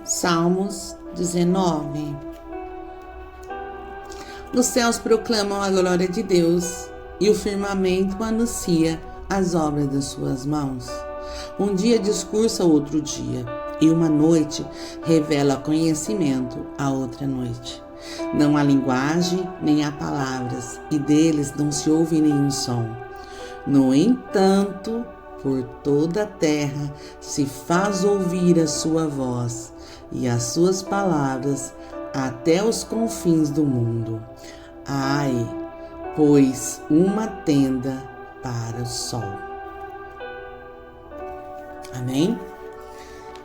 Salmos 19. Os céus proclamam a glória de Deus e o firmamento anuncia as obras das suas mãos. Um dia discursa outro dia, e uma noite revela conhecimento a outra noite. Não há linguagem, nem há palavras, e deles não se ouve nenhum som. No entanto, por toda a terra se faz ouvir a sua voz e as suas palavras até os confins do mundo. Ai, pois uma tenda para o sol. Amém?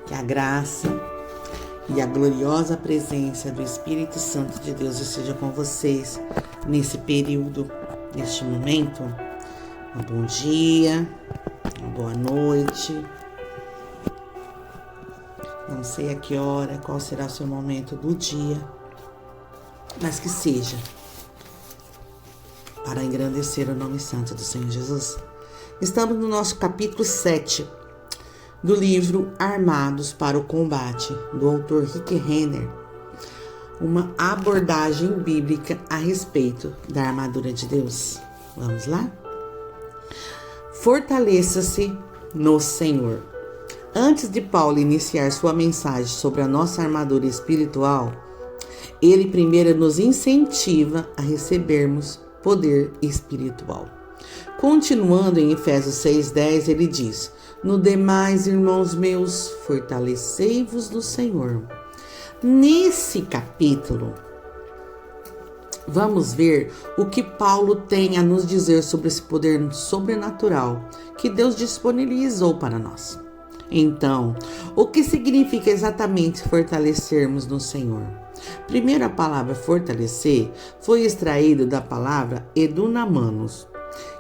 Que a graça e a gloriosa presença do Espírito Santo de Deus esteja com vocês nesse período, neste momento. Um bom dia, uma boa noite. Não sei a que hora, qual será o seu momento do dia, mas que seja para engrandecer o nome santo do Senhor Jesus. Estamos no nosso capítulo 7 do livro Armados para o Combate, do autor Rick Renner, uma abordagem bíblica a respeito da armadura de Deus. Vamos lá? Fortaleça-se no Senhor. Antes de Paulo iniciar sua mensagem sobre a nossa armadura espiritual, ele primeiro nos incentiva a recebermos poder espiritual. Continuando em Efésios 6:10, ele diz: "No demais, irmãos meus, fortalecei-vos no Senhor." Nesse capítulo, vamos ver o que Paulo tem a nos dizer sobre esse poder sobrenatural que Deus disponibilizou para nós. Então, o que significa exatamente fortalecermos no Senhor? Primeiro, a palavra fortalecer foi extraído da palavra edunamanos,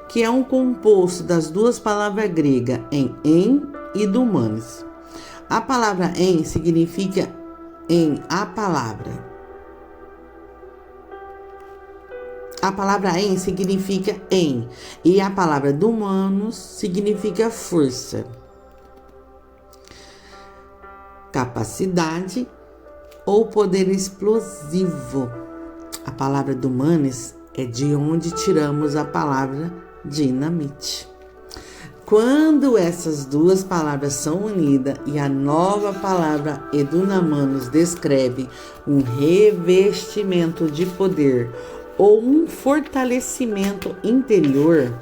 que é um composto das duas palavras gregas em e dumanes. A palavra em significa em a palavra. A palavra em significa em, e a palavra dumanos significa força, capacidade ou poder explosivo. A palavra dumanes é de onde tiramos a palavra dinamite. Quando essas duas palavras são unidas e a nova palavra edunamanos descreve um revestimento de poder ou um fortalecimento interior,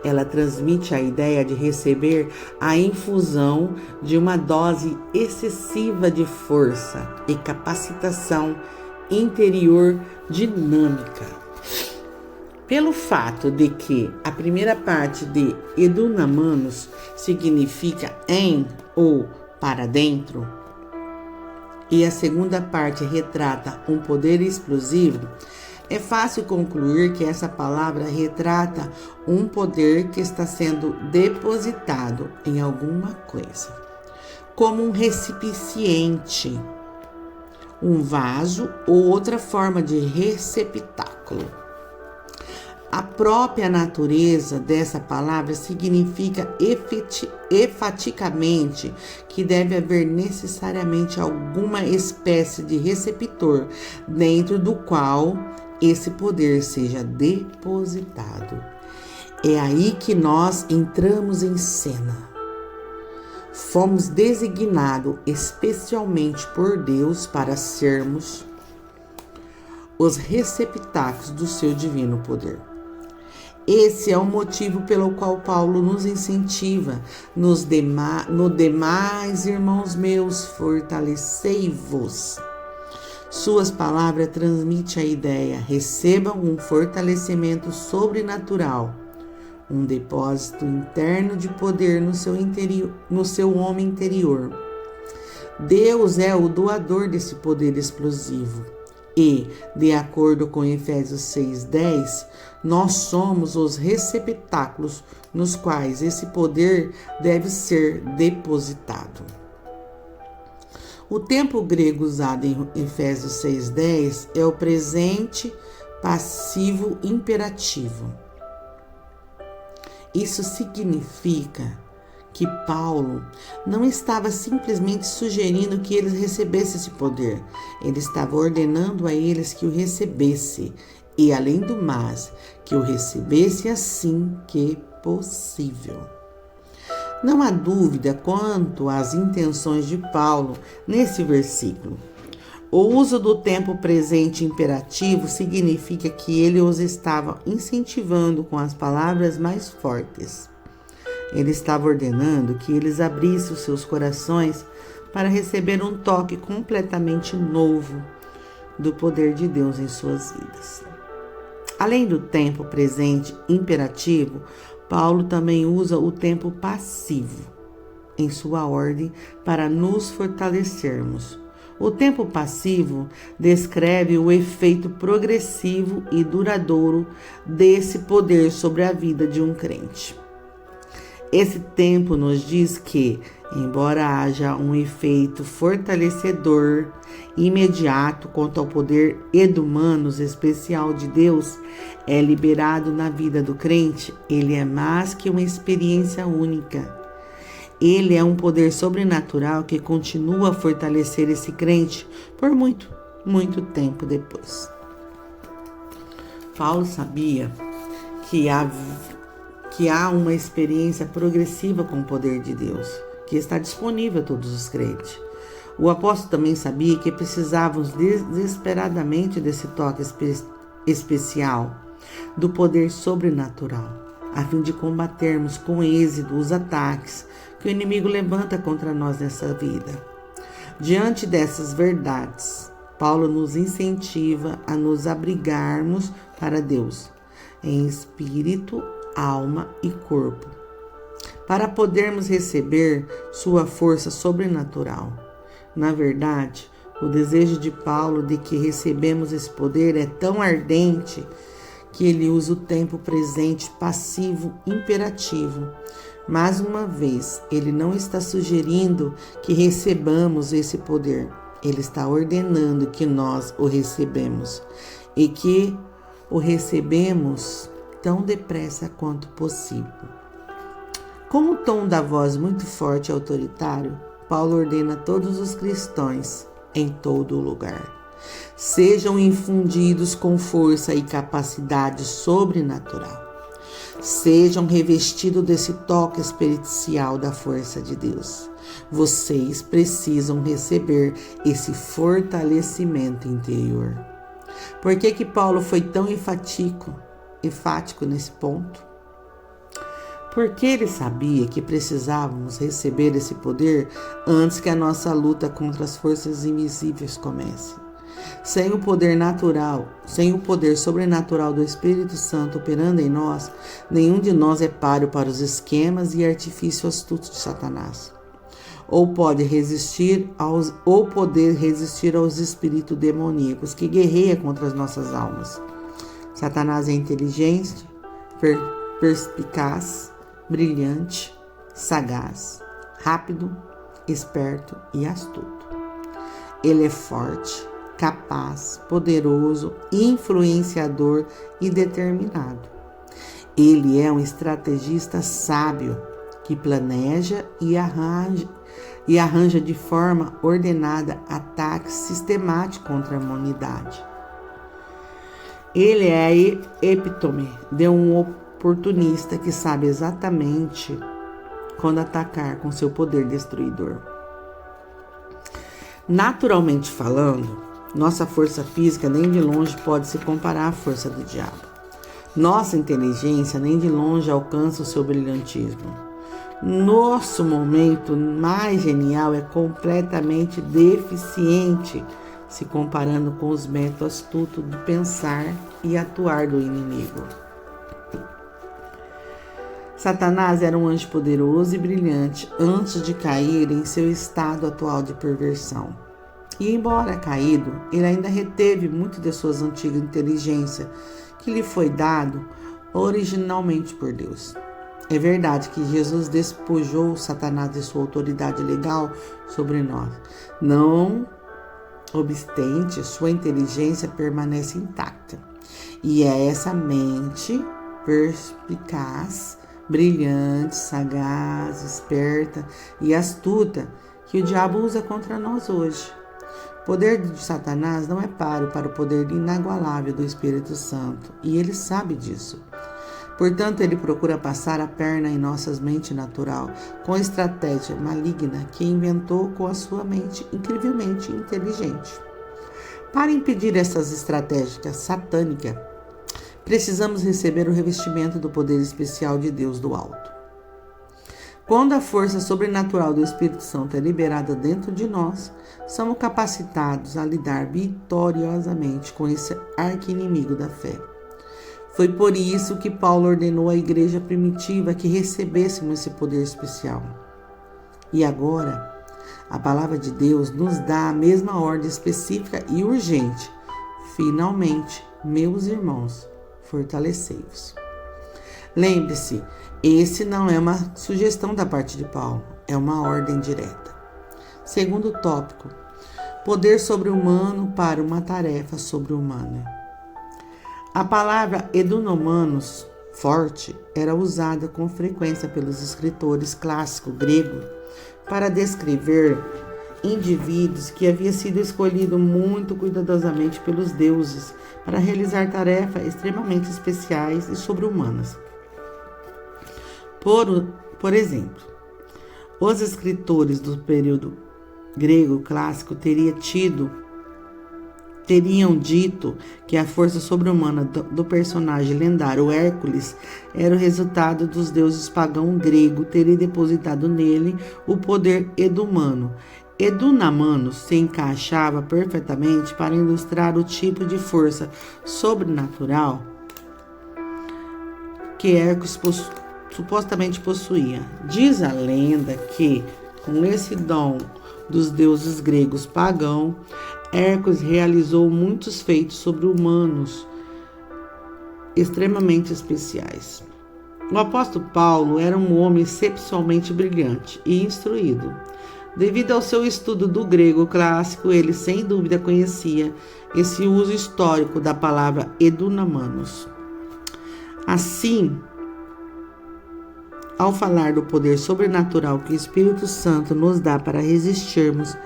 ela transmite a ideia de receber a infusão de uma dose excessiva de força e capacitação interior dinâmica. Pelo fato de que a primeira parte de edunamanos significa em ou para dentro, e a segunda parte retrata um poder explosivo, é fácil concluir que essa palavra retrata um poder que está sendo depositado em alguma coisa, como um recipiente, um vaso ou outra forma de receptáculo. A própria natureza dessa palavra significa enfaticamente que deve haver necessariamente alguma espécie de receptor dentro do qual esse poder seja depositado. É aí que nós entramos em cena. Fomos designados especialmente por Deus para sermos os receptáculos do seu divino poder. Esse é o motivo pelo qual Paulo nos incentiva, no demais, irmãos meus, fortalecei-vos. Suas palavras transmitem a ideia: recebam um fortalecimento sobrenatural, um depósito interno de poder no seu homem interior. Deus é o doador desse poder explosivo e, de acordo com Efésios 6:10, nós somos os receptáculos nos quais esse poder deve ser depositado. O tempo grego usado em Efésios 6:10 é o presente passivo imperativo. Isso significa que Paulo não estava simplesmente sugerindo que eles recebessem esse poder. Ele estava ordenando a eles que o recebesse e, além do mais, que o recebesse assim que possível. Não há dúvida quanto às intenções de Paulo nesse versículo. O uso do tempo presente imperativo significa que ele os estava incentivando com as palavras mais fortes. Ele estava ordenando que eles abrissem os seus corações para receber um toque completamente novo do poder de Deus em suas vidas. Além do tempo presente imperativo, Paulo também usa o tempo passivo em sua ordem para nos fortalecermos. O tempo passivo descreve o efeito progressivo e duradouro desse poder sobre a vida de um crente. Esse tempo nos diz que, embora haja um efeito fortalecedor imediato quanto ao poder edumanos especial de Deus é liberado na vida do crente, ele é mais que uma experiência única. Ele é um poder sobrenatural que continua a fortalecer esse crente por muito, muito tempo depois. Paulo sabia que há uma experiência progressiva com o poder de Deus, que está disponível a todos os crentes. O apóstolo também sabia que precisávamos desesperadamente desse toque especial, do poder sobrenatural, a fim de combatermos com êxito os ataques que o inimigo levanta contra nós nessa vida. Diante dessas verdades, Paulo nos incentiva a nos abrigarmos para Deus, em espírito, alma e corpo, para podermos receber sua força sobrenatural. Na verdade, o desejo de Paulo de que recebemos esse poder é tão ardente que ele usa o tempo presente passivo imperativo. Mais uma vez, ele não está sugerindo que recebamos esse poder. Ele está ordenando que nós o recebemos e que o recebemos tão depressa quanto possível. Com um tom da voz muito forte e autoritário, Paulo ordena a todos os cristãos em todo lugar: sejam infundidos com força e capacidade sobrenatural. Sejam revestidos desse toque espiritual da força de Deus. Vocês precisam receber esse fortalecimento interior. Por que Paulo foi tão enfático nesse ponto? Porque ele sabia que precisávamos receber esse poder antes que a nossa luta contra as forças invisíveis comece. Sem o poder sobrenatural do Espírito Santo operando em nós, nenhum de nós é páreo para os esquemas e artifícios astutos de Satanás. Ou poder resistir aos espíritos demoníacos que guerreiam contra as nossas almas. Satanás é inteligente, perspicaz, brilhante, sagaz, rápido, esperto e astuto. Ele é forte, capaz, poderoso, influenciador e determinado. Ele é um estrategista sábio que planeja e arranja de forma ordenada ataques sistemáticos contra a humanidade. Ele é a epítome de um oportunista que sabe exatamente quando atacar com seu poder destruidor. Naturalmente falando, nossa força física nem de longe pode se comparar à força do diabo. Nossa inteligência nem de longe alcança o seu brilhantismo. Nosso momento mais genial é completamente deficiente se comparando com os métodos astutos de pensar e atuar do inimigo. Satanás era um anjo poderoso e brilhante antes de cair em seu estado atual de perversão. E embora caído, ele ainda reteve muito de sua antiga inteligência, que lhe foi dado originalmente por Deus. É verdade que Jesus despojou Satanás de sua autoridade legal sobre nós. Não obstante, sua inteligência permanece intacta. E é essa mente perspicaz, brilhante, sagaz, esperta e astuta que o diabo usa contra nós hoje. O poder de Satanás não é páreo para o poder inagualável do Espírito Santo, e ele sabe disso. Portanto, ele procura passar a perna em nossas mentes natural, com a estratégia maligna que inventou com a sua mente incrivelmente inteligente. Para impedir essas estratégias satânicas, precisamos receber o revestimento do poder especial de Deus do alto. Quando a força sobrenatural do Espírito Santo é liberada dentro de nós, somos capacitados a lidar vitoriosamente com esse arqui-inimigo da fé. Foi por isso que Paulo ordenou à igreja primitiva que recebêssemos esse poder especial. E agora, a palavra de Deus nos dá a mesma ordem específica e urgente. Finalmente, meus irmãos, fortalecei-vos. Lembre-se, esse não é uma sugestão da parte de Paulo, é uma ordem direta. Segundo tópico, poder sobre-humano para uma tarefa sobre-humana. A palavra edunomanos, forte, era usada com frequência pelos escritores clássicos gregos para descrever indivíduos que haviam sido escolhidos muito cuidadosamente pelos deuses para realizar tarefas extremamente especiais e sobre-humanas. Por exemplo, os escritores do período grego clássico teriam dito que a força sobre-humana do personagem lendário Hércules era o resultado dos deuses pagãos gregos terem depositado nele o poder edumano. Edunamanos se encaixava perfeitamente para ilustrar o tipo de força sobrenatural que Hércules supostamente possuía. Diz a lenda que, com esse dom dos deuses gregos pagãos, Hércules realizou muitos feitos sobre-humanos extremamente especiais. O apóstolo Paulo era um homem excepcionalmente brilhante e instruído. Devido ao seu estudo do grego clássico, ele sem dúvida conhecia esse uso histórico da palavra edunamanos. Assim, ao falar do poder sobrenatural que o Espírito Santo nos dá para resistirmos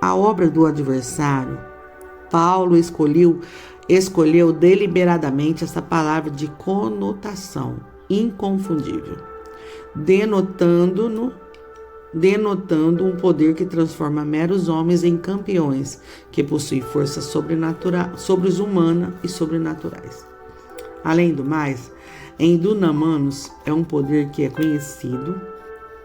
a obra do adversário, Paulo escolheu deliberadamente essa palavra de conotação inconfundível, denotando um poder que transforma meros homens em campeões, que possuem força sobre-humana e sobrenaturais. Além do mais, Endunamanos é um poder que é conhecido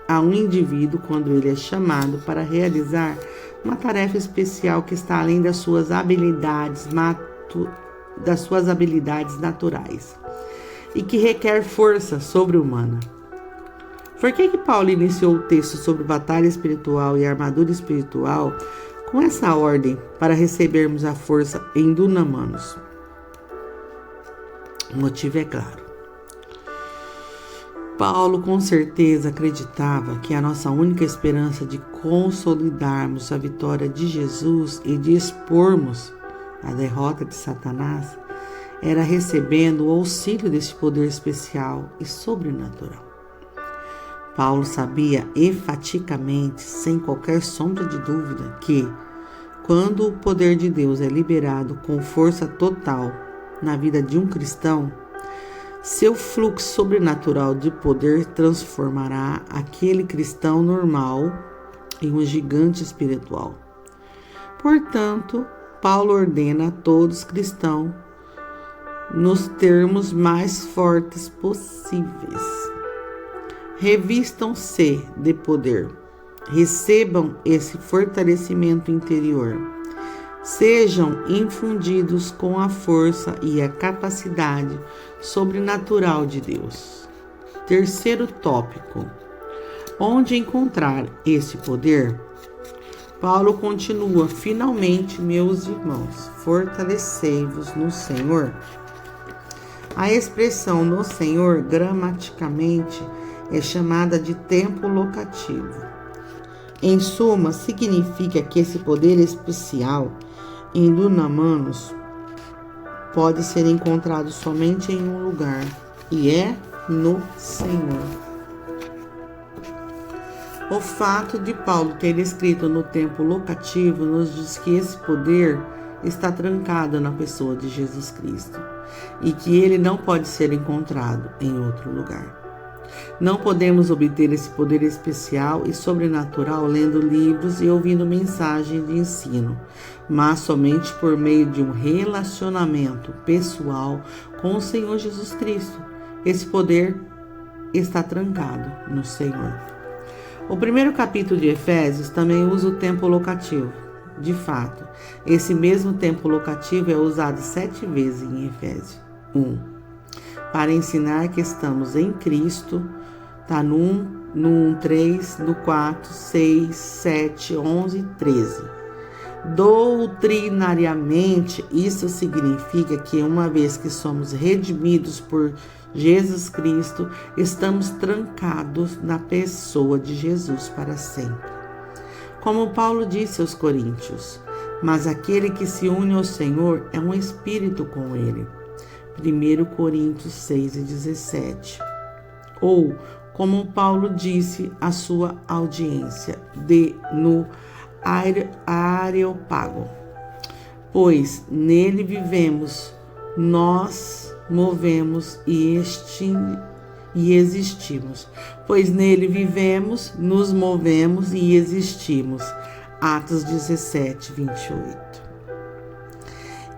a um indivíduo quando ele é chamado para realizar uma tarefa especial que está além das suas habilidades naturais e que requer força sobre-humana. Por que Paulo iniciou o texto sobre batalha espiritual e armadura espiritual com essa ordem para recebermos a força em Dunamanos? O motivo é claro. Paulo com certeza acreditava que a nossa única esperança de consolidarmos a vitória de Jesus e de expormos a derrota de Satanás era recebendo o auxílio desse poder especial e sobrenatural. Paulo sabia enfaticamente, sem qualquer sombra de dúvida, que, quando o poder de Deus é liberado com força total na vida de um cristão, seu fluxo sobrenatural de poder transformará aquele cristão normal em um gigante espiritual. Portanto, Paulo ordena a todos cristãos nos termos mais fortes possíveis. Revistam-se de poder, recebam esse fortalecimento interior, sejam infundidos com a força e a capacidade sobrenatural de Deus. Terceiro tópico: onde encontrar esse poder? Paulo continua: finalmente, meus irmãos, fortalecei-vos no Senhor. A expressão no Senhor, gramaticalmente, é chamada de tempo locativo. Em suma, significa que esse poder especial em Dunamanos pode ser encontrado somente em um lugar, e é no Senhor. O fato de Paulo ter escrito no tempo locativo nos diz que esse poder está trancado na pessoa de Jesus Cristo e que ele não pode ser encontrado em outro lugar. Não podemos obter esse poder especial e sobrenatural lendo livros e ouvindo mensagens de ensino, mas somente por meio de um relacionamento pessoal com o Senhor Jesus Cristo. Esse poder está trancado no Senhor. O primeiro capítulo de Efésios também usa o tempo locativo. De fato, esse mesmo tempo locativo é usado 7 vezes em Efésios 1, para ensinar que estamos em Cristo. Está no 1, 3, no 4, 6, 7, 11, 13. Doutrinariamente, isso significa que uma vez que somos redimidos por Jesus Cristo, estamos trancados na pessoa de Jesus para sempre. Como Paulo disse aos Coríntios, mas aquele que se une ao Senhor é um espírito com ele. 1 Coríntios 6:17. Ou, como Paulo disse à sua audiência no Areópago, pois nele vivemos, nós movemos e existimos. Pois nele vivemos, nos movemos e existimos. Atos 17:28.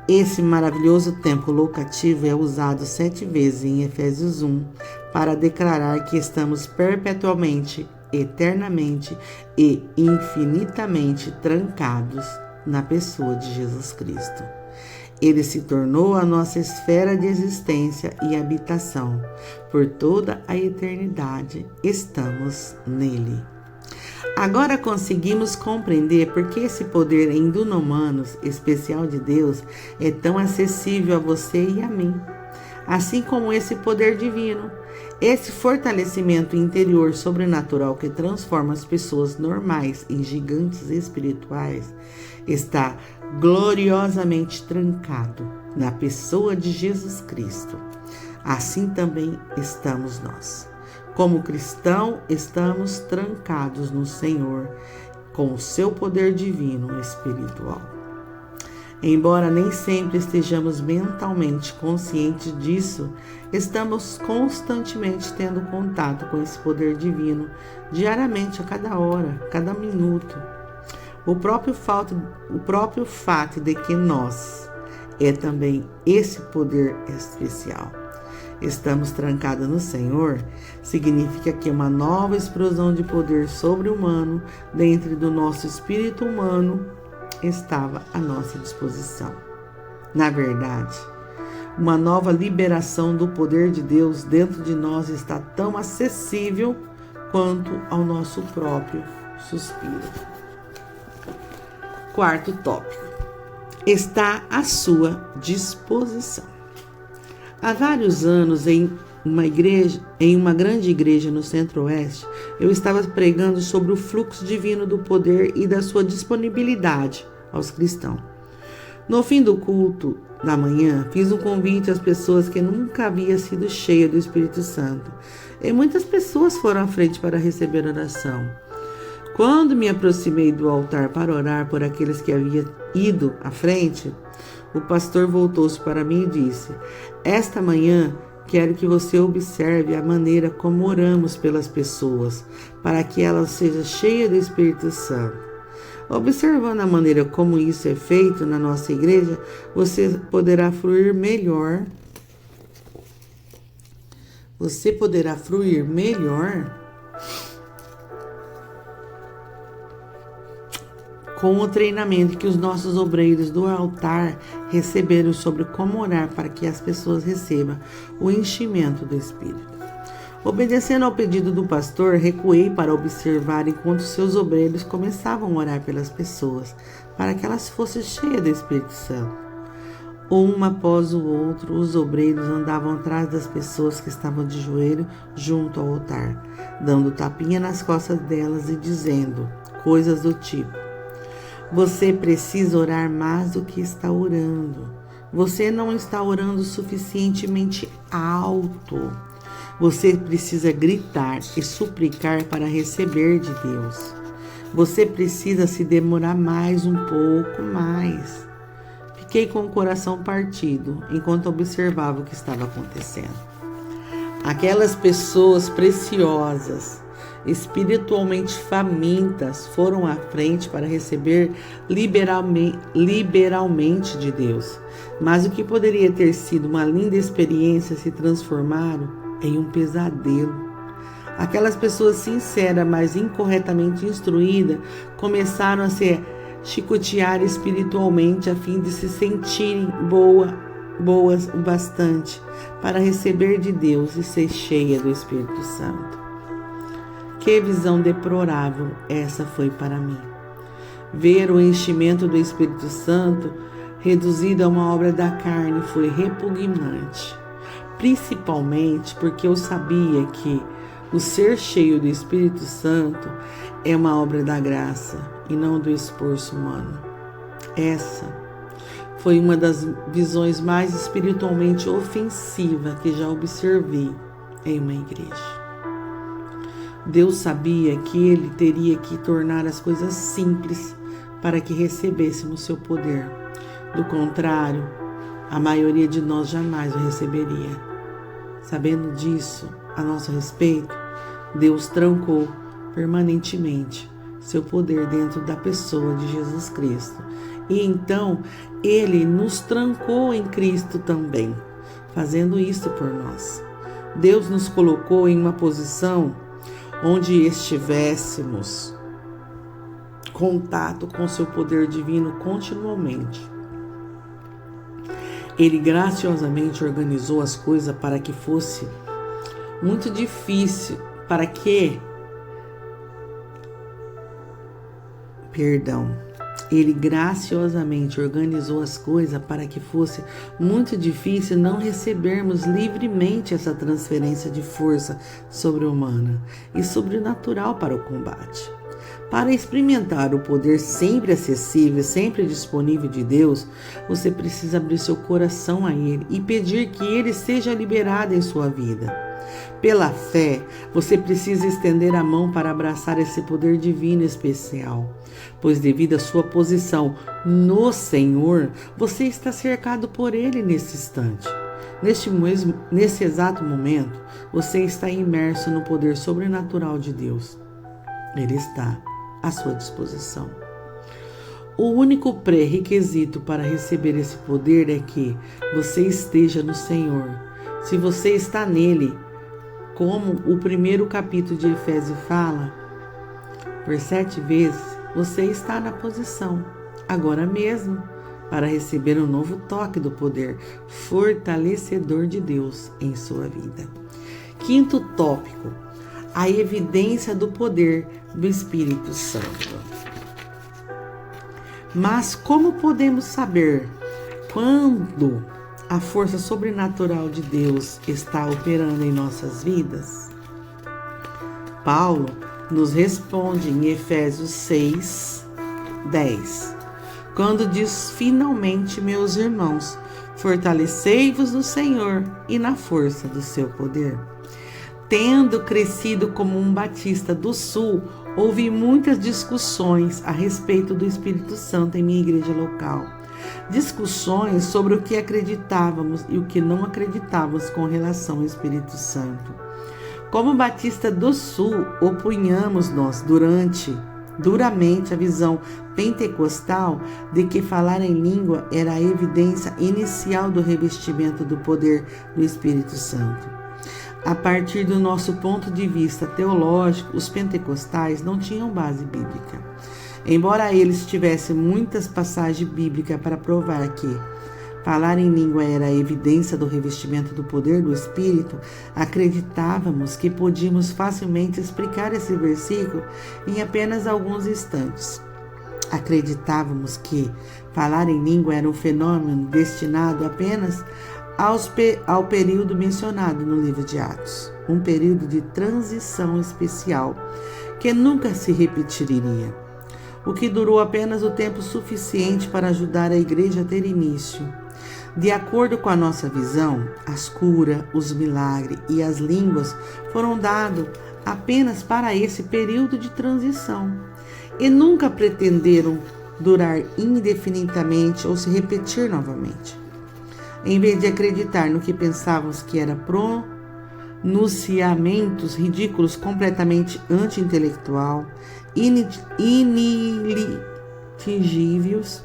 Esse maravilhoso tempo locativo é usado 7 vezes em Efésios 1 para declarar que estamos perpetuamente, eternamente e infinitamente trancados na pessoa de Jesus Cristo. Ele se tornou a nossa esfera de existência e habitação. Por toda a eternidade, estamos nele. Agora conseguimos compreender por que esse poder em dunamis especial de Deus é tão acessível a você e a mim. Assim como esse poder divino, esse fortalecimento interior sobrenatural que transforma as pessoas normais em gigantes espirituais, está gloriosamente trancado na pessoa de Jesus Cristo. Assim também estamos nós. Como cristão, estamos trancados no Senhor com o seu poder divino espiritual. Embora nem sempre estejamos mentalmente conscientes disso, estamos constantemente tendo contato com esse poder divino, diariamente, a cada hora, cada minuto. O próprio fato de que nós é também esse poder especial. Estamos trancados no Senhor, significa que uma nova explosão de poder sobre-humano dentro do nosso espírito humano estava à nossa disposição. Na verdade, uma nova liberação do poder de Deus dentro de nós está tão acessível quanto ao nosso próprio suspiro. Quarto tópico. Está à sua disposição. Há vários anos, em uma grande igreja no Centro-Oeste, eu estava pregando sobre o fluxo divino do poder e da sua disponibilidade aos cristãos. No fim do culto da manhã, fiz um convite às pessoas que nunca haviam sido cheias do Espírito Santo, e muitas pessoas foram à frente para receber oração. Quando me aproximei do altar para orar por aqueles que haviam ido à frente, o pastor voltou-se para mim e disse: esta manhã quero que você observe a maneira como oramos pelas pessoas, para que elas sejam cheias do Espírito Santo. Observando a maneira como isso é feito na nossa igreja, você poderá fluir melhor. Com o treinamento que os nossos obreiros do altar receberam sobre como orar para que as pessoas recebam o enchimento do Espírito. Obedecendo ao pedido do pastor, recuei para observar enquanto seus obreiros começavam a orar pelas pessoas, para que elas fossem cheias do Espírito Santo. Um após o outro, os obreiros andavam atrás das pessoas que estavam de joelho junto ao altar, dando tapinha nas costas delas e dizendo coisas do tipo: você precisa orar mais do que está orando. Você não está orando suficientemente alto. Você precisa gritar e suplicar para receber de Deus. Você precisa se demorar mais um pouco mais. Fiquei com o coração partido enquanto observava o que estava acontecendo. Aquelas pessoas preciosas, espiritualmente famintas, foram à frente para receber liberalmente de Deus. Mas o que poderia ter sido uma linda experiência se transformaram em um pesadelo. Aquelas pessoas sinceras, mas incorretamente instruídas, começaram a se chicotear espiritualmente a fim de se sentirem boas o bastante para receber de Deus e ser cheia do Espírito Santo. Que visão deplorável essa foi para mim. Ver o enchimento do Espírito Santo reduzido a uma obra da carne foi repugnante, principalmente porque eu sabia que o ser cheio do Espírito Santo é uma obra da graça e não do esforço humano. Essa foi uma das visões mais espiritualmente ofensivas que já observei em uma igreja. Deus sabia que Ele teria que tornar as coisas simples para que recebêssemos seu poder. Do contrário, a maioria de nós jamais o receberia. Sabendo disso a nosso respeito, Deus trancou permanentemente seu poder dentro da pessoa de Jesus Cristo. E então, Ele nos trancou em Cristo também, fazendo isso por nós. Deus nos colocou em uma posição onde estivéssemos contato com seu poder divino continuamente. Ele graciosamente organizou as coisas para que fosse muito difícil, Ele graciosamente organizou as coisas para que fosse muito difícil não recebermos livremente essa transferência de força sobre-humana e sobrenatural para o combate. Para experimentar o poder sempre acessível, sempre disponível de Deus, você precisa abrir seu coração a Ele e pedir que Ele seja liberado em sua vida. Pela fé, você precisa estender a mão para abraçar esse poder divino especial, pois devido à sua posição no Senhor, você está cercado por Ele nesse instante. Nesse exato momento, você está imerso no poder sobrenatural de Deus. Ele está à sua disposição. O único pré-requisito para receber esse poder é que você esteja no Senhor. Se você está nele, como o primeiro capítulo de Efésios fala, por 7 vezes, você está na posição, agora mesmo, para receber um novo toque do poder fortalecedor de Deus em sua vida. Quinto tópico, a evidência do poder do Espírito Santo. Mas como podemos saber quando a força sobrenatural de Deus está operando em nossas vidas? Paulo nos responde em Efésios 6:10, quando diz: finalmente, meus irmãos, fortalecei-vos no Senhor e na força do seu poder. Tendo crescido como um batista do sul, houve muitas discussões a respeito do Espírito Santo em minha igreja local. Discussões sobre o que acreditávamos e o que não acreditávamos com relação ao Espírito Santo. Como Batista do Sul, opunhamos-nos duramente a visão pentecostal de que falar em língua era a evidência inicial do revestimento do poder do Espírito Santo. A partir do nosso ponto de vista teológico, os pentecostais não tinham base bíblica. Embora eles tivessem muitas passagens bíblicas para provar que falar em língua era a evidência do revestimento do poder do Espírito, acreditávamos que podíamos facilmente explicar esse versículo em apenas alguns instantes. Acreditávamos que falar em língua era um fenômeno destinado apenas ao período mencionado no livro de Atos, um período de transição especial que nunca se repetiria, o que durou apenas o tempo suficiente para ajudar a igreja a ter início. De acordo com a nossa visão, as curas, os milagres e as línguas foram dados apenas para esse período de transição e nunca pretenderam durar indefinidamente ou se repetir novamente. Em vez de acreditar no que pensávamos que era pronunciamentos ridículos, completamente anti-intelectual, inintangíveis,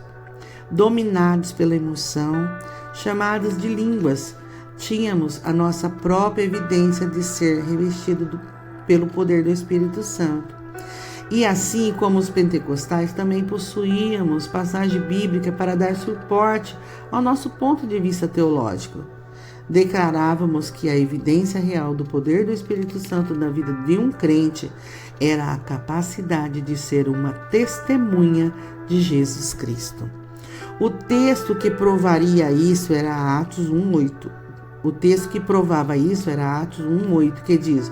dominados pela emoção, chamados de línguas, tínhamos a nossa própria evidência de ser revestido pelo poder do Espírito Santo. E assim como os pentecostais, também possuíamos passagem bíblica para dar suporte ao nosso ponto de vista teológico. Declarávamos que a evidência real do poder do Espírito Santo na vida de um crente era a capacidade de ser uma testemunha de Jesus Cristo. O texto que provaria isso era Atos 1:8. O texto que provava isso era Atos 1:8, que diz: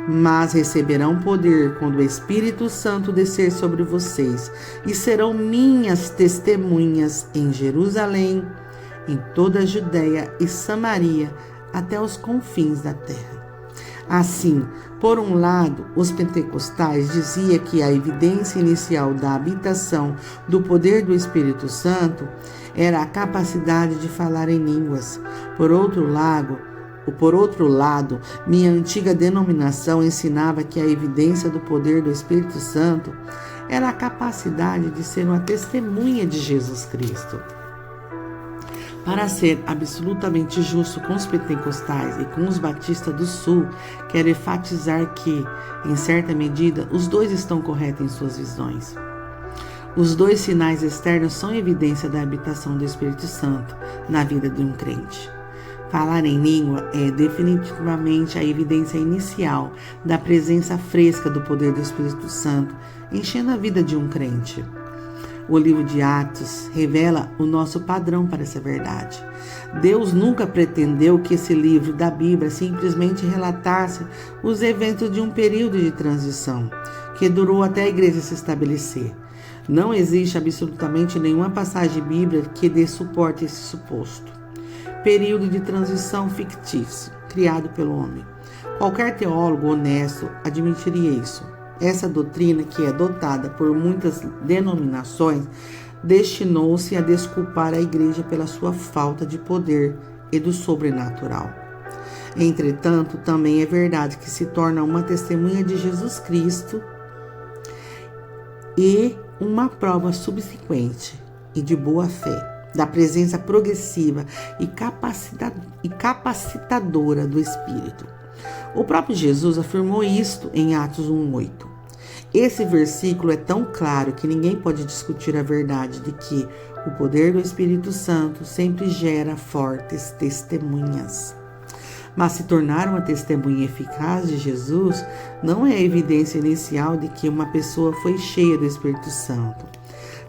mas receberão poder quando o Espírito Santo descer sobre vocês, e serão minhas testemunhas em Jerusalém, em toda a Judéia e Samaria, até os confins da terra. Assim, por um lado, os pentecostais diziam que a evidência inicial da habitação do poder do Espírito Santo era a capacidade de falar em línguas. Por outro lado, minha antiga denominação ensinava que a evidência do poder do Espírito Santo era a capacidade de ser uma testemunha de Jesus Cristo. Para ser absolutamente justo com os pentecostais e com os batistas do Sul, quero enfatizar que, em certa medida, os dois estão corretos em suas visões. Os dois sinais externos são evidência da habitação do Espírito Santo na vida de um crente. Falar em língua é definitivamente a evidência inicial da presença fresca do poder do Espírito Santo enchendo a vida de um crente. O livro de Atos revela o nosso padrão para essa verdade. Deus nunca pretendeu que esse livro da Bíblia simplesmente relatasse os eventos de um período de transição, que durou até a igreja se estabelecer. Não existe absolutamente nenhuma passagem bíblica que dê suporte a esse suposto. Período de transição fictício, criado pelo homem. Qualquer teólogo honesto admitiria isso. Essa doutrina, que é adotada por muitas denominações, destinou-se a desculpar a igreja pela sua falta de poder e do sobrenatural. Entretanto, também é verdade que se torna uma testemunha de Jesus Cristo e uma prova subsequente e de boa fé da presença progressiva e capacitadora do Espírito. O próprio Jesus afirmou isto em Atos 1:8. Esse versículo é tão claro que ninguém pode discutir a verdade de que o poder do Espírito Santo sempre gera fortes testemunhas. Mas se tornar uma testemunha eficaz de Jesus não é a evidência inicial de que uma pessoa foi cheia do Espírito Santo.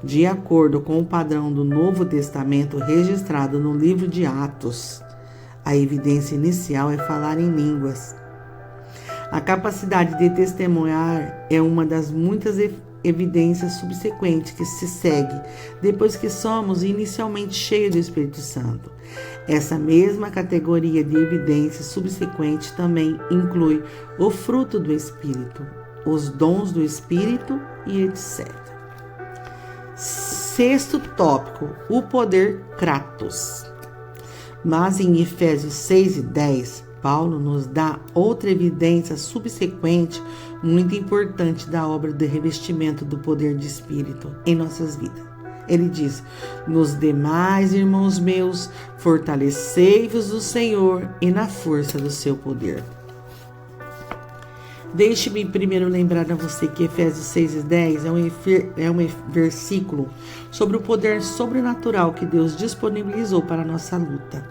De acordo com o padrão do Novo Testamento registrado no livro de Atos, a evidência inicial é falar em línguas. A capacidade de testemunhar é uma das muitas evidências subsequentes que se segue depois que somos inicialmente cheios do Espírito Santo. Essa mesma categoria de evidência subsequente também inclui o fruto do Espírito, os dons do Espírito e etc. Sexto tópico, o poder Kratos. Mas em Efésios 6:10, Paulo nos dá outra evidência subsequente muito importante da obra de revestimento do poder de Espírito em nossas vidas. Ele diz: nos demais, irmãos meus, fortalecei-vos no Senhor e na força do seu poder. Deixe-me primeiro lembrar a você que Efésios 6:10 é um versículo sobre o poder sobrenatural que Deus disponibilizou para a nossa luta,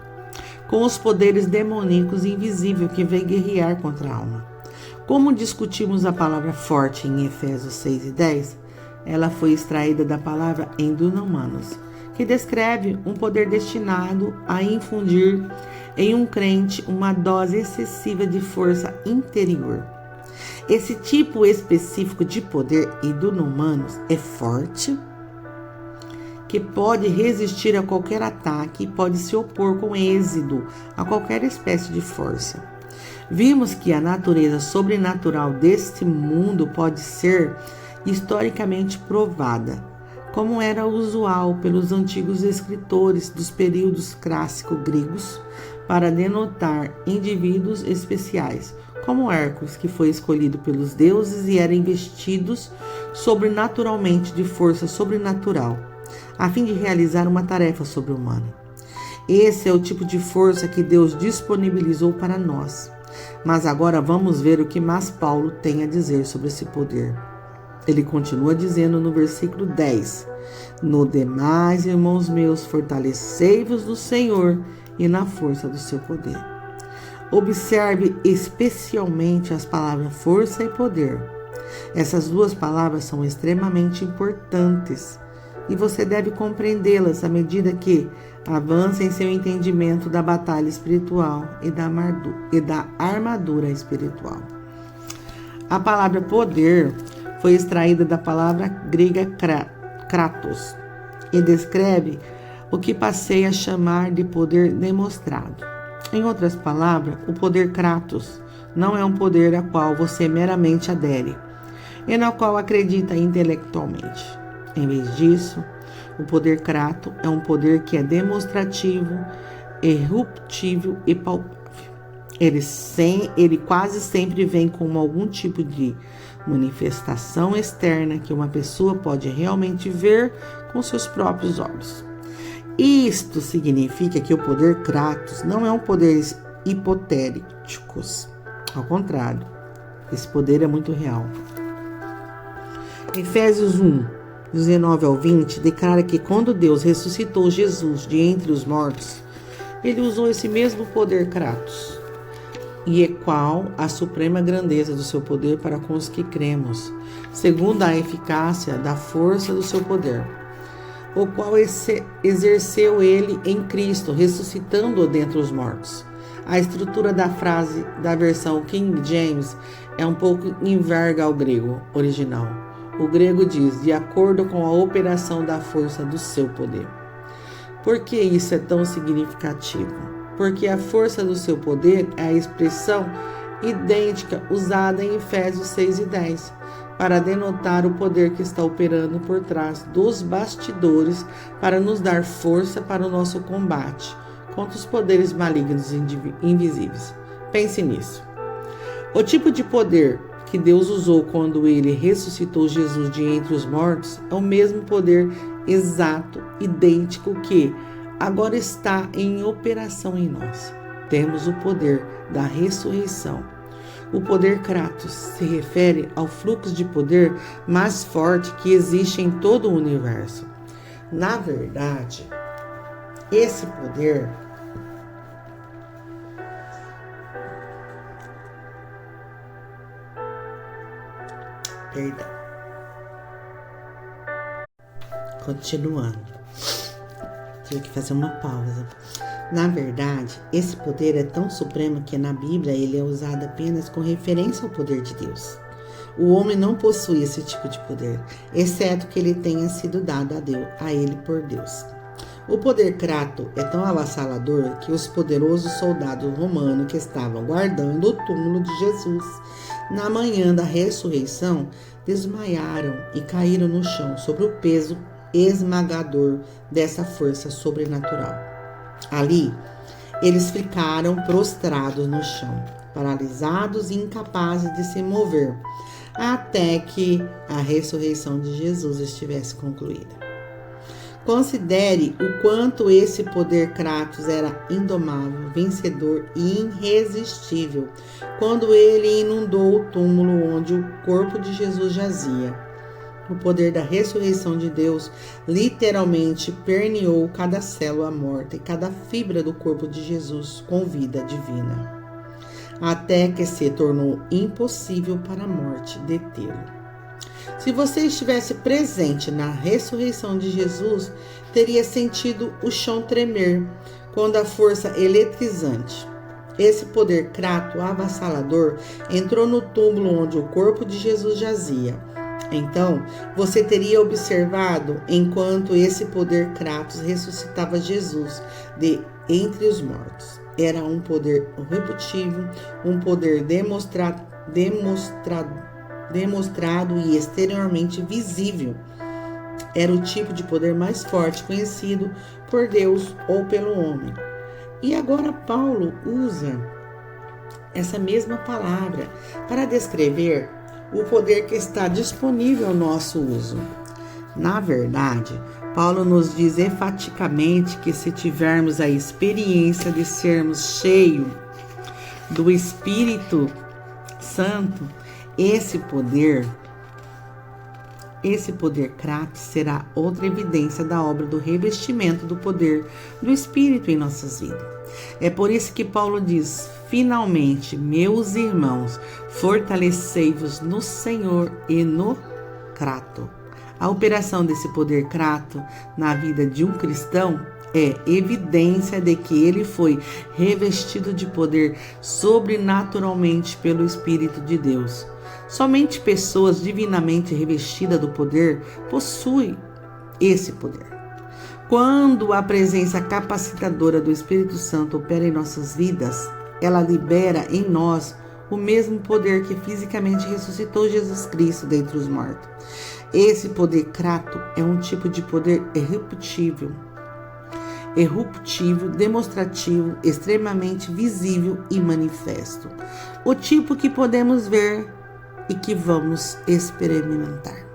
com os poderes demoníacos invisíveis que vêm guerrear contra a alma. Como discutimos a palavra forte em Efésios 6:10, ela foi extraída da palavra endunamanus, que descreve um poder destinado a infundir em um crente uma dose excessiva de força interior. Esse tipo específico de poder endunamanus é forte, que pode resistir a qualquer ataque e pode se opor com êxito a qualquer espécie de força. Vimos que a natureza sobrenatural deste mundo pode ser historicamente provada, como era usual pelos antigos escritores dos períodos clássicos gregos, para denotar indivíduos especiais, como Hércules, que foi escolhido pelos deuses e era investido sobrenaturalmente de força sobrenatural, a fim de realizar uma tarefa sobre-humana. Esse é o tipo de força que Deus disponibilizou para nós. Mas agora vamos ver o que mais Paulo tem a dizer sobre esse poder. Ele continua dizendo no versículo 10: No demais, irmãos meus, fortalecei-vos no Senhor e na força do seu poder. Observe especialmente as palavras força e poder. Essas duas palavras são extremamente importantes e você deve compreendê-las à medida que avança em seu entendimento da batalha espiritual e da armadura espiritual. A palavra poder foi extraída da palavra grega kratos e descreve o que passei a chamar de poder demonstrado. Em outras palavras, o poder kratos não é um poder a qual você meramente adere e no qual acredita intelectualmente. Em vez disso, o poder kratos é um poder que é demonstrativo, irruptível e palpável. Ele quase sempre vem com algum tipo de manifestação externa que uma pessoa pode realmente ver com seus próprios olhos. Isto significa que o poder kratos não é um poder hipotético. Ao contrário, esse poder é muito real. Efésios 1, 19 ao 20, declara que quando Deus ressuscitou Jesus de entre os mortos, ele usou esse mesmo poder kratos, e é qual a suprema grandeza do seu poder para com os que cremos, segundo a eficácia da força do seu poder, o qual exerceu ele em Cristo, ressuscitando-o dentre os mortos. A estrutura da frase da versão King James é um pouco inversa ao grego original. O grego diz, de acordo com a operação da força do seu poder. Por que isso é tão significativo? Porque a força do seu poder é a expressão idêntica usada em Efésios 6 e 10, para denotar o poder que está operando por trás dos bastidores para nos dar força para o nosso combate contra os poderes malignos e invisíveis. Pense nisso. O tipo de poder que Deus usou quando ele ressuscitou Jesus de entre os mortos é o mesmo poder exato, idêntico que agora está em operação em nós. Temos o poder da ressurreição. O poder kratos se refere ao fluxo de poder mais forte que existe em todo o universo. Na verdade, esse poder Continuando. Tive que fazer uma pausa. Na verdade, esse poder é tão supremo que na Bíblia ele é usado apenas com referência ao poder de Deus. O homem não possui esse tipo de poder, exceto que ele tenha sido dado a ele por Deus. O poder kratos é tão avassalador que os poderosos soldados romanos que estavam guardando o túmulo de Jesus na manhã da ressurreição desmaiaram e caíram no chão sob o peso esmagador dessa força sobrenatural. Ali, eles ficaram prostrados no chão, paralisados e incapazes de se mover, até que a ressurreição de Jesus estivesse concluída. Considere o quanto esse poder kratos era indomável, vencedor e irresistível quando ele inundou o túmulo onde o corpo de Jesus jazia. O poder da ressurreição de Deus literalmente permeou cada célula morta e cada fibra do corpo de Jesus com vida divina, até que se tornou impossível para a morte detê-lo. Se você estivesse presente na ressurreição de Jesus, teria sentido o chão tremer quando a força eletrizante. Esse poder kratos avassalador entrou no túmulo onde o corpo de Jesus jazia. Então, você teria observado enquanto esse poder Kratos ressuscitava Jesus de entre os mortos. Era um poder irredutível, um poder demonstrado e exteriormente visível. Era o tipo de poder mais forte conhecido por Deus ou pelo homem. E agora Paulo usa essa mesma palavra para descrever o poder que está disponível ao nosso uso. Na verdade, Paulo nos diz enfaticamente que se tivermos a experiência de sermos cheios do Espírito Santo, esse poder Kratos será outra evidência da obra do revestimento do poder do Espírito em nossas vidas. É por isso que Paulo diz: finalmente, meus irmãos, fortalecei-vos no Senhor e no Kratos. A operação desse poder Kratos na vida de um cristão é evidência de que ele foi revestido de poder sobrenaturalmente pelo Espírito de Deus. Somente pessoas divinamente revestidas do poder possuem esse poder. Quando a presença capacitadora do Espírito Santo opera em nossas vidas, ela libera em nós o mesmo poder que fisicamente ressuscitou Jesus Cristo dentre os mortos. Esse poder Kratos é um tipo de poder irredutível, demonstrativo, extremamente visível e manifesto. O tipo que podemos ver e que vamos experimentar.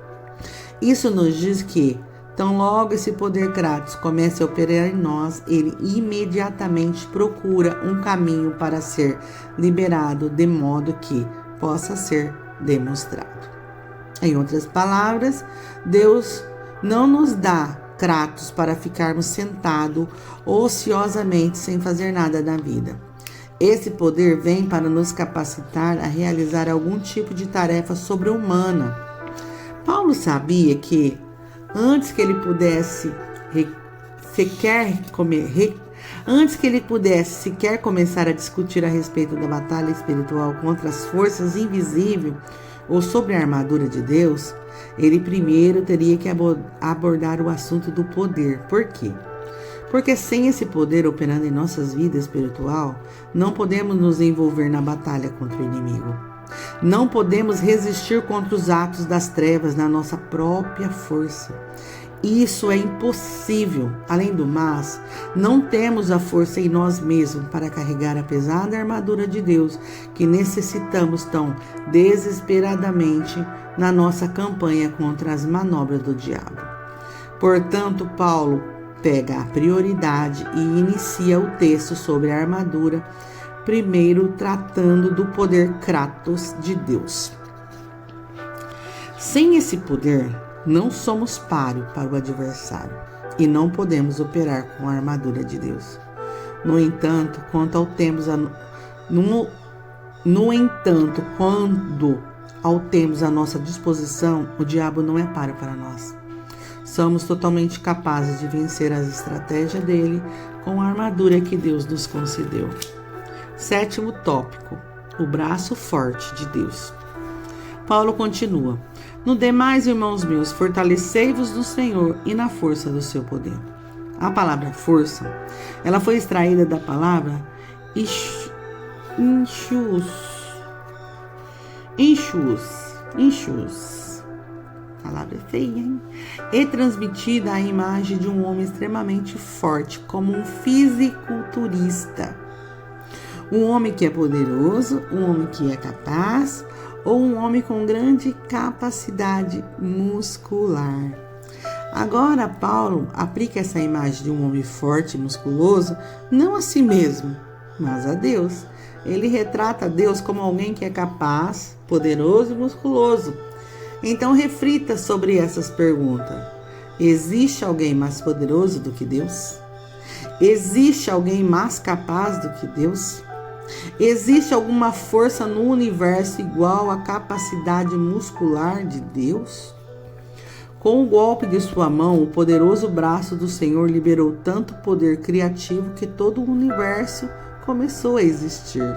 Isso nos diz que, tão logo esse poder Kratos comece a operar em nós, ele imediatamente procura um caminho para ser liberado de modo que possa ser demonstrado. Em outras palavras, Deus não nos dá Kratos para ficarmos sentados ociosamente sem fazer nada na vida. Esse poder vem para nos capacitar a realizar algum tipo de tarefa sobre-humana. Paulo sabia que, antes que ele pudesse sequer começar a discutir a respeito da batalha espiritual contra as forças invisíveis ou sobre a armadura de Deus, ele primeiro teria que abordar o assunto do poder. Por quê? Porque sem esse poder operando em nossas vidas espiritual, não podemos nos envolver na batalha contra o inimigo. Não podemos resistir contra os atos das trevas na nossa própria força. Isso é impossível. Além do mais, não temos a força em nós mesmos para carregar a pesada armadura de Deus que necessitamos tão desesperadamente na nossa campanha contra as manobras do diabo. Portanto, Paulo pega a prioridade e inicia o texto sobre a armadura, primeiro tratando do poder Kratos de Deus. Sem esse poder, não somos páreo para o adversário e não podemos operar com a armadura de Deus. No entanto, quando ao termos a nossa disposição, o diabo não é páreo para nós. Somos totalmente capazes de vencer as estratégias dele com a armadura que Deus nos concedeu. Sétimo tópico: o braço forte de Deus. Paulo continua: no demais, irmãos meus, fortalecei-vos no Senhor e na força do seu poder. A palavra força, ela foi extraída da palavra enxus. Palavra feia, hein? E transmitida a imagem de um homem extremamente forte, como um fisiculturista. Um homem que é poderoso, um homem que é capaz, ou um homem com grande capacidade muscular. Agora, Paulo aplica essa imagem de um homem forte e musculoso não a si mesmo, mas a Deus. Ele retrata Deus como alguém que é capaz, poderoso e musculoso. Então, reflita sobre essas perguntas. Existe alguém mais poderoso do que Deus? Existe alguém mais capaz do que Deus? Existe alguma força no universo igual à capacidade muscular de Deus? Com o golpe de sua mão, o poderoso braço do Senhor liberou tanto poder criativo que todo o universo começou a existir.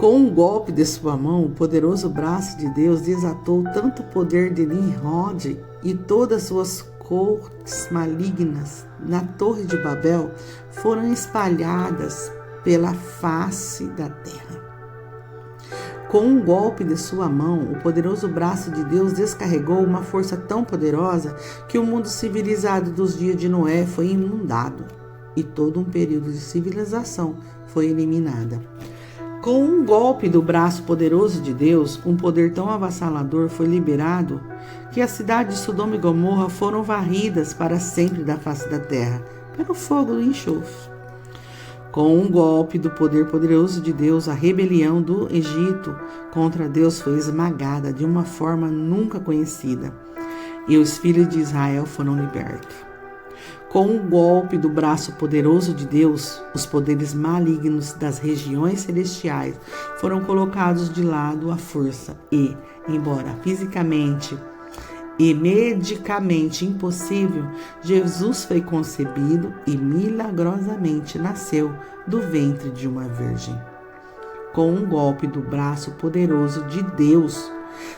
Com um golpe de sua mão, o poderoso braço de Deus desatou tanto o poder de Nimrod e todas suas cortes malignas na Torre de Babel foram espalhadas pela face da terra. Com um golpe de sua mão, o poderoso braço de Deus descarregou uma força tão poderosa que o mundo civilizado dos dias de Noé foi inundado e todo um período de civilização foi eliminada. Com um golpe do braço poderoso de Deus, um poder tão avassalador foi liberado que a cidade de Sodoma e Gomorra foram varridas para sempre da face da terra pelo fogo do enxofre. Com um golpe do poder poderoso de Deus, a rebelião do Egito contra Deus foi esmagada de uma forma nunca conhecida e os filhos de Israel foram libertos. Com um golpe do braço poderoso de Deus, os poderes malignos das regiões celestiais foram colocados de lado à força e, embora fisicamente e medicamente impossível, Jesus foi concebido e milagrosamente nasceu do ventre de uma virgem. Com um golpe do braço poderoso de Deus,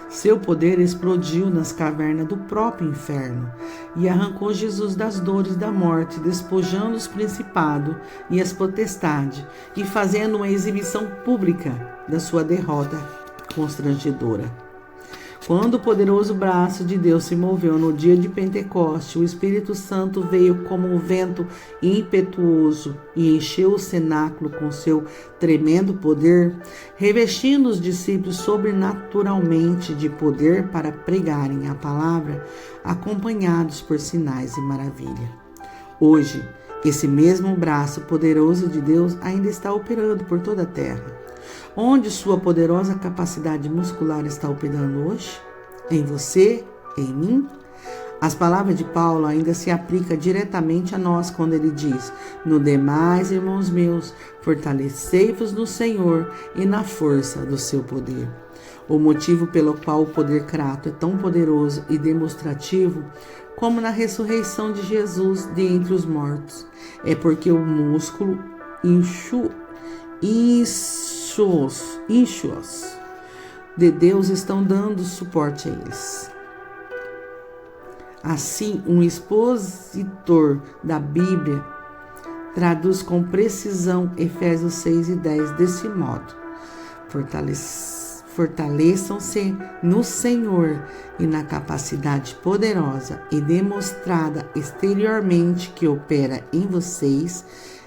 seu poder explodiu nas cavernas do próprio inferno e arrancou Jesus das dores da morte, despojando os principados e as potestades e fazendo uma exibição pública da sua derrota constrangedora. Quando o poderoso braço de Deus se moveu no dia de Pentecoste, o Espírito Santo veio como um vento impetuoso e encheu o cenáculo com seu tremendo poder, revestindo os discípulos sobrenaturalmente de poder para pregarem a palavra, acompanhados por sinais e maravilha. Hoje, esse mesmo braço poderoso de Deus ainda está operando por toda a terra. Onde sua poderosa capacidade muscular está operando hoje? Em você? Em mim? As palavras de Paulo ainda se aplicam diretamente a nós quando ele diz: no demais, irmãos meus, fortalecei-vos no Senhor e na força do seu poder. O motivo pelo qual o poder crato é tão poderoso e demonstrativo como na ressurreição de Jesus de entre os mortos é porque o músculo ínchuos de Deus estão dando suporte a eles. Assim, um expositor da Bíblia traduz com precisão Efésios 6:10 desse modo: fortaleçam-se no Senhor e na capacidade poderosa e demonstrada exteriormente que opera em vocês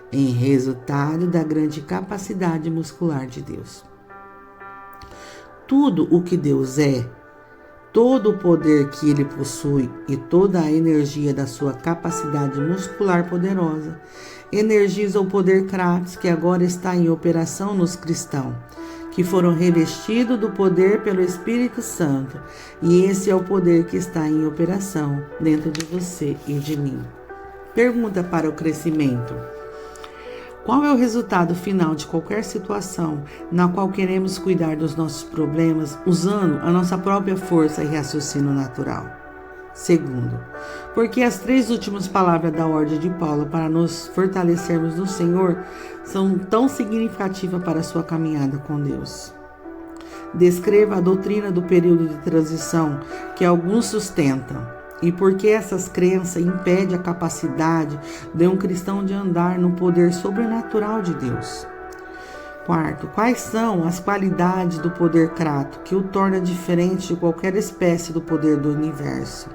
em resultado da grande capacidade muscular de Deus. Tudo o que Deus é, todo o poder que Ele possui e toda a energia da sua capacidade muscular poderosa energiza o poder Kratos que agora está em operação nos cristãos, que foram revestidos do poder pelo Espírito Santo, e esse é o poder que está em operação dentro de você e de mim. Pergunta para o crescimento: qual é o resultado final de qualquer situação na qual queremos cuidar dos nossos problemas usando a nossa própria força e raciocínio natural? Segundo, porque as 3 últimas palavras da ordem de Paulo para nos fortalecermos no Senhor são tão significativas para a sua caminhada com Deus? Descreva a doutrina do período de transição que alguns sustentam e porque essas crenças impedem a capacidade de um cristão de andar no poder sobrenatural de Deus. Quarto, quais são as qualidades do poder crato que o torna diferente de qualquer espécie do poder do universo?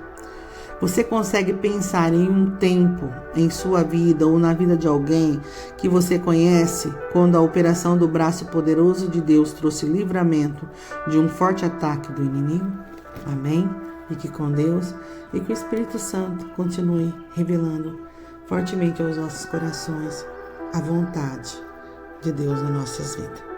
Você consegue pensar em um tempo em sua vida ou na vida de alguém que você conhece quando a operação do braço poderoso de Deus trouxe livramento de um forte ataque do inimigo? Amém? Fique com Deus e que o Espírito Santo continue revelando fortemente aos nossos corações a vontade de Deus nas nossas vidas.